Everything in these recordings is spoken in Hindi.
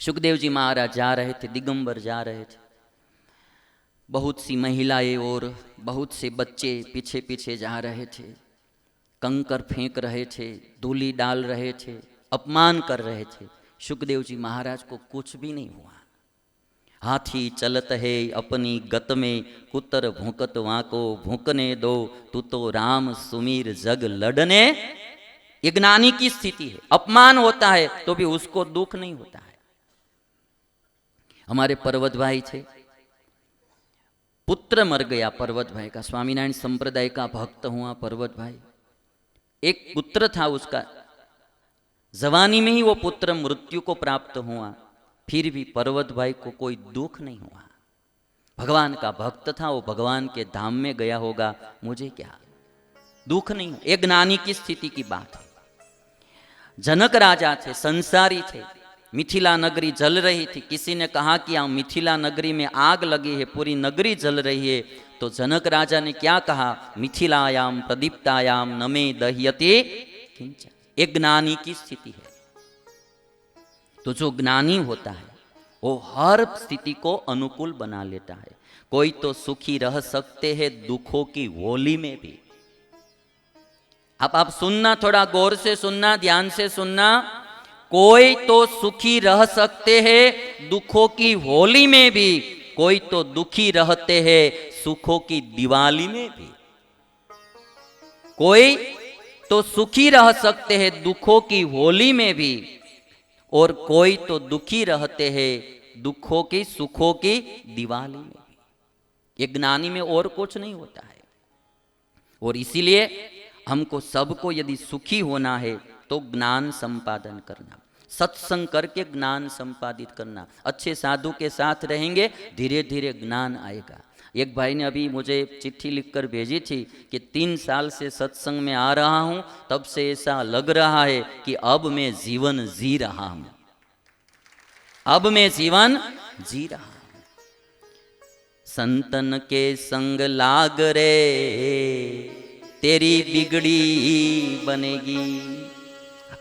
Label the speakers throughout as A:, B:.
A: सुखदेव जी महाराज जा रहे थे, दिगंबर जा रहे थे। बहुत सी महिलाएं और बहुत से बच्चे पीछे पीछे जा रहे थे, कंकर फेंक रहे थे, धूली डाल रहे थे, अपमान कर रहे थे। सुखदेव जी महाराज को कुछ भी नहीं हुआ। हाथी चलत है अपनी गत में, कुतर भूकत वाको भूकने दो, तू तो राम सुमीर जग लड़ने। ये ज्ञानी की स्थिति है। अपमान होता है तो भी उसको दुख नहीं होता है। हमारे पर्वत भाई थे, पुत्र मर गया पर्वत भाई का। स्वामीनारायण संप्रदाय का भक्त हुआ पर्वत भाई। एक पुत्र था उसका, जवानी में ही वो पुत्र मृत्यु को प्राप्त हुआ, फिर भी पर्वत भाई को कोई दुख नहीं हुआ। भगवान का भक्त था, वो भगवान के धाम में गया होगा, मुझे क्या दुख नहीं। एक ज्ञानी की स्थिति की बात है। जनक राजा थे, संसारी थे। मिथिला नगरी जल रही थी। किसी ने कहा कि यहाँ मिथिला नगरी में आग लगी है, पूरी नगरी जल रही है। तो जनक राजा ने क्या कहा, मिथिलायाम प्रदीप्तायाम नमे दह्यते किंचन। एक ज्ञानी की स्थिति है। तो जो ज्ञानी होता है वो हर स्थिति को अनुकूल बना लेता है। कोई तो सुखी रह सकते हैं दुखों की होली में भी। आप सुनना, थोड़ा गौर से सुनना, ध्यान से सुनना। कोई तो सुखी रह सकते हैं दुखों की होली में भी, कोई तो दुखी रहते हैं सुखों की दिवाली में भी। कोई तो सुखी रह सकते हैं दुखों की होली में भी, और कोई तो दुखी रहते हैं दुखों की सुखों की दिवाली में भी। ये ज्ञानी में और कुछ नहीं होता है। और इसीलिए हमको सबको यदि सुखी होना है तो ज्ञान संपादन करना, सत्संग करके ज्ञान संपादित करना। अच्छे साधु के साथ रहेंगे, धीरे धीरे ज्ञान आएगा। एक भाई ने अभी मुझे चिट्ठी लिखकर भेजी थी कि 3 साल से सत्संग में आ रहा हूं, तब से ऐसा लग रहा है कि अब मैं जीवन जी रहा हूं, अब मैं जीवन जी रहा हूं। संतन के संग लाग रे, तेरी बिगड़ी बनेगी।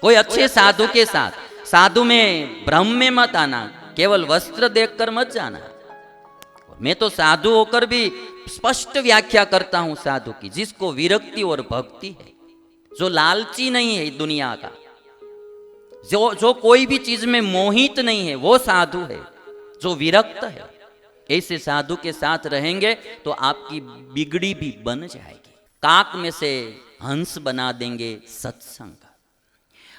A: कोई अच्छे साधु के साथ, साधु में भ्रम में मत आना, केवल वस्त्र देखकर मत जाना। मैं तो साधु होकर भी स्पष्ट व्याख्या करता हूं साधु की, जिसको विरक्ति और भक्ति है, जो लालची नहीं है दुनिया का, जो कोई भी चीज में मोहित नहीं है, वो साधु है। जो विरक्त है, ऐसे साधु के साथ रहेंगे तो आपकी बिगड़ी भी बन जाएगी। काक में से हंस बना देंगे सत्संग।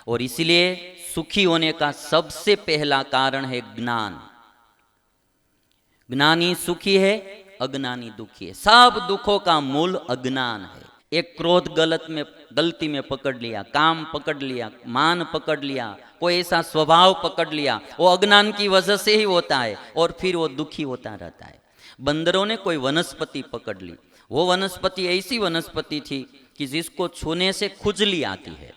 A: और इसलिए सुखी होने का सबसे पहला कारण है ज्ञान। ज्ञानी सुखी है, अज्ञानी दुखी है। सब दुखों का मूल अज्ञान है। एक क्रोध गलती में पकड़ लिया, काम पकड़ लिया, मान पकड़ लिया, कोई ऐसा स्वभाव पकड़ लिया, वो अज्ञान की वजह से ही होता है, और फिर वो दुखी होता रहता है। बंदरों ने कोई वनस्पति पकड़ ली, वो वनस्पति ऐसी वनस्पति थी कि जिसको छूने से खुजली आती है,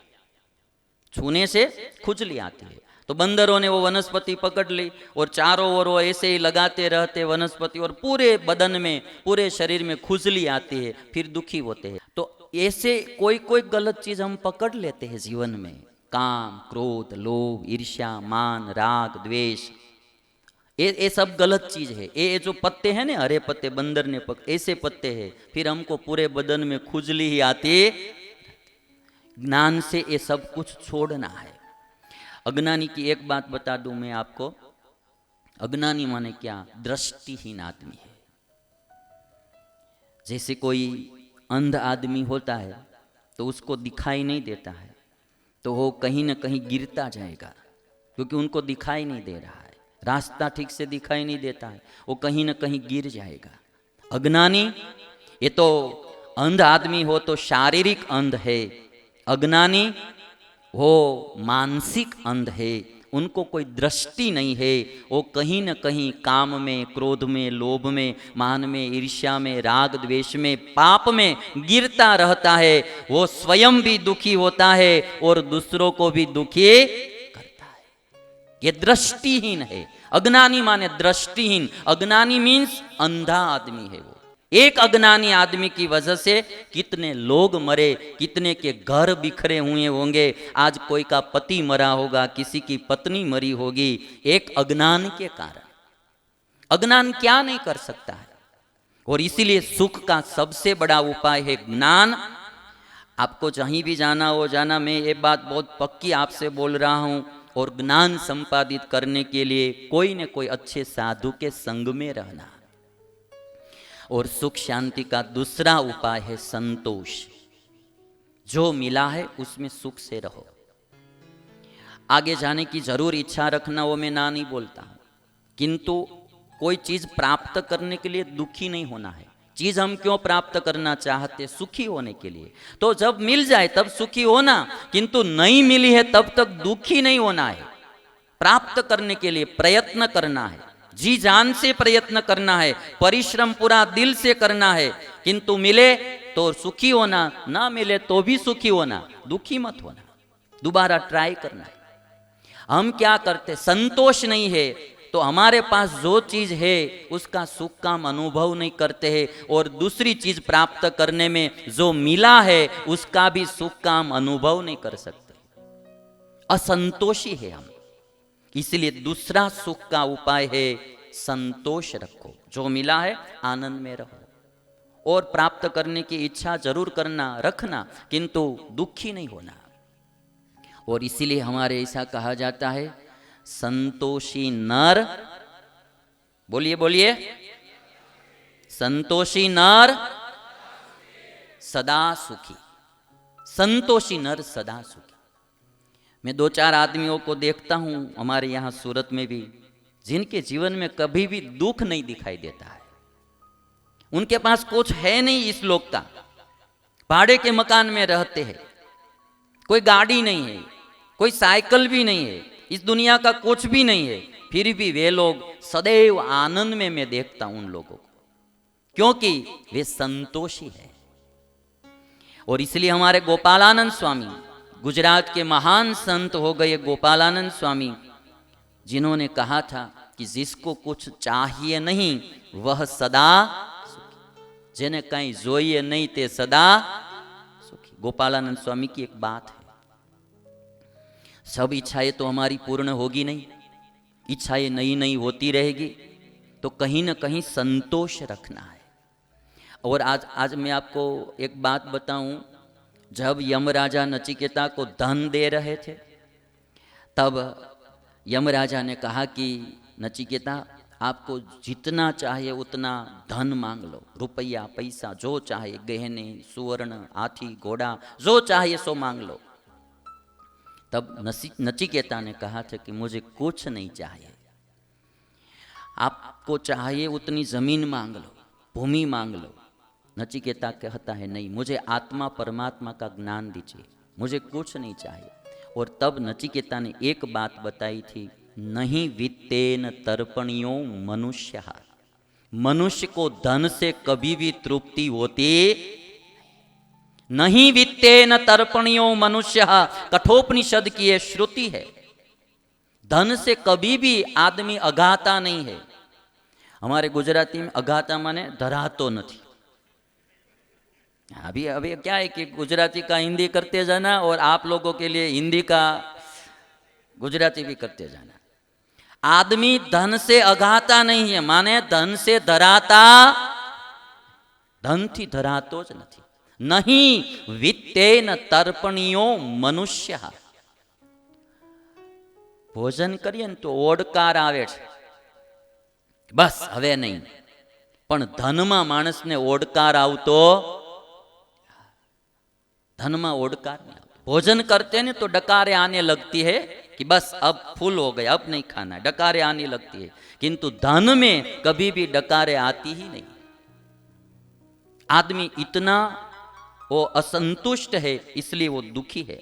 A: छूने से खुजली आती है। तो बंदरों ने वो वनस्पति पकड़ ली और चारों ओर वो ऐसे ही लगाते रहते वनस्पति, और पूरे बदन में, पूरे शरीर में खुजली आती है, फिर दुखी होते हैं। तो ऐसे कोई कोई गलत चीज हम पकड़ लेते हैं जीवन में, काम, क्रोध, लोभ, ईर्ष्या, मान, राग, द्वेष, ये सब गलत चीज है। ये जो पत्ते हैं ना, हरे पत्ते बंदर ने ऐसे पत्ते हैं, फिर हमको पूरे बदन में खुजली ही आती है। ज्ञान से ये सब कुछ छोड़ना है। अज्ञानी की एक बात बता दूं मैं आपको, अज्ञानी माने क्या, दृष्टिहीन आदमी है। जैसे कोई अंध आदमी होता है तो उसको दिखाई नहीं देता है, तो वो कहीं ना कहीं गिरता जाएगा, क्योंकि उनको दिखाई नहीं दे रहा है, रास्ता ठीक से दिखाई नहीं देता है, वो कहीं ना कहीं गिर जाएगा। अज्ञानी, ये तो अंध आदमी हो तो शारीरिक अंध है, अज्ञानी वो मानसिक अंध है। उनको कोई दृष्टि नहीं है, वो कहीं न कहीं काम में, क्रोध में, लोभ में, मान में, ईर्ष्या में, राग द्वेष में, पाप में गिरता रहता है। वो स्वयं भी दुखी होता है और दूसरों को भी दुखी करता है। ये दृष्टिहीन है। अज्ञानी माने दृष्टिहीन। अज्ञानी मीन्स अंधा आदमी है वो। एक अज्ञानी आदमी की वजह से कितने लोग मरे, कितने के घर बिखरे हुए होंगे। आज कोई का पति मरा होगा, किसी की पत्नी मरी होगी, एक अज्ञान के कारण। अज्ञान क्या नहीं कर सकता है। और इसीलिए सुख का सबसे बड़ा उपाय है ज्ञान। आपको कहीं भी जाना हो जाना, मैं ये बात बहुत पक्की आपसे बोल रहा हूं। और ज्ञान संपादित करने के लिए कोई न कोई अच्छे साधु के संग में रहना। और सुख शांति का दूसरा उपाय है संतोष। जो मिला है उसमें सुख से रहो। आगे जाने की जरूर इच्छा रखना, वो मैं ना नहीं बोलता हूं, किंतु कोई चीज प्राप्त करने के लिए दुखी नहीं होना है। चीज हम क्यों प्राप्त करना चाहते? सुखी होने के लिए। तो जब मिल जाए तब सुखी होना, किंतु नहीं मिली है तब तक दुखी नहीं होना है। प्राप्त करने के लिए प्रयत्न करना है, जी जान से प्रयत्न करना है, परिश्रम पूरा दिल से करना है। किंतु मिले तो सुखी होना, ना मिले तो भी सुखी होना, दुखी मत होना, दोबारा ट्राई करना है। हम क्या करते? संतोष नहीं है तो हमारे पास जो चीज है उसका सुख का अनुभव नहीं करते हैं, और दूसरी चीज प्राप्त करने में जो मिला है उसका भी सुख का अनुभव नहीं कर सकते। असंतोषी है हम। इसलिए दूसरा सुख का उपाय है संतोष रखो। जो मिला है आनंद में रहो, और प्राप्त करने की इच्छा जरूर करना रखना, किंतु दुखी नहीं होना। और इसीलिए हमारे ऐसा कहा जाता है, संतोषी नर, बोलिए बोलिए, संतोषी नर सदा सुखी। संतोषी नर सदा सुखी। मैं 2-4 आदमियों को देखता हूं हमारे यहां सूरत में भी, जिनके जीवन में कभी भी दुख नहीं दिखाई देता है। उनके पास कुछ है नहीं इस लोक का, भाड़े के मकान में रहते हैं, कोई गाड़ी नहीं है, कोई साइकिल भी नहीं है, इस दुनिया का कुछ भी नहीं है, फिर भी वे लोग सदैव आनंद में मैं देखता हूं उन लोगों को, क्योंकि वे संतोषी है। और इसलिए हमारे गोपालानंद स्वामी, गुजरात के महान संत हो गए गोपालानंद स्वामी, जिन्होंने कहा था कि जिसको कुछ चाहिए नहीं वह सदा सुखी, जिन्हें कहीं जोइए नहीं ते सदा सुखी। गोपालानंद स्वामी की एक बात है, सब इच्छाएं तो हमारी पूर्ण होगी नहीं, इच्छाएं नई नई होती रहेगी, तो कहीं ना कहीं संतोष रखना है। और आज मैं आपको एक बात बताऊं, जब यमराजा नचिकेता को धन दे रहे थे, तब यमराजा ने कहा कि नचिकेता आपको जितना चाहिए उतना धन मांग लो, रुपया पैसा जो चाहे, गहने सुवर्ण हाथी घोड़ा जो चाहिए सो मांग लो। तब नचिकेता ने कहा था कि मुझे कुछ नहीं चाहिए, आपको चाहिए उतनी जमीन मांग लो, भूमि मांग लो। नचिकेता कहता है नहीं, मुझे आत्मा परमात्मा का ज्ञान दीजिए, मुझे कुछ नहीं चाहिए। और तब नचिकेता ने एक बात बताई थी, नहीं वित्तेन तर्पणियों मनुष्य। मनुष्य को धन से कभी भी तृप्ति होती नहीं। वित्तेन तर्पणियों मनुष्य, कठोपनिषद की यह श्रुति है। धन से कभी भी आदमी अघाता नहीं है। हमारे गुजराती में अघाता माने धरातो नहीं। अभी क्या है कि गुजराती का हिंदी करते जाना, और आप लोगों के लिए हिंदी का गुजराती भी करते जाना। आदमी धन से अघाता नहीं है, माने धन से धराता, धन थी धरातो ज नहीं। नहीं वित्तेन तर्पणियों मनुष्य। भोजन करिए तो ओडकार आवे छे, बस हवे नहीं, पण धनमा माणस ने ओडकार आवतो, धनमा ओडकार नहीं आवतो। भोजन करते ने तो डकारे आने लगती है कि बस अब फुल हो गया, अब नहीं खाना, डकारे आने लगती है, किंतु धन में कभी भी डकारे आती ही नहीं। आदमी इतना वो असंतुष्ट है, इसलिए वो दुखी है।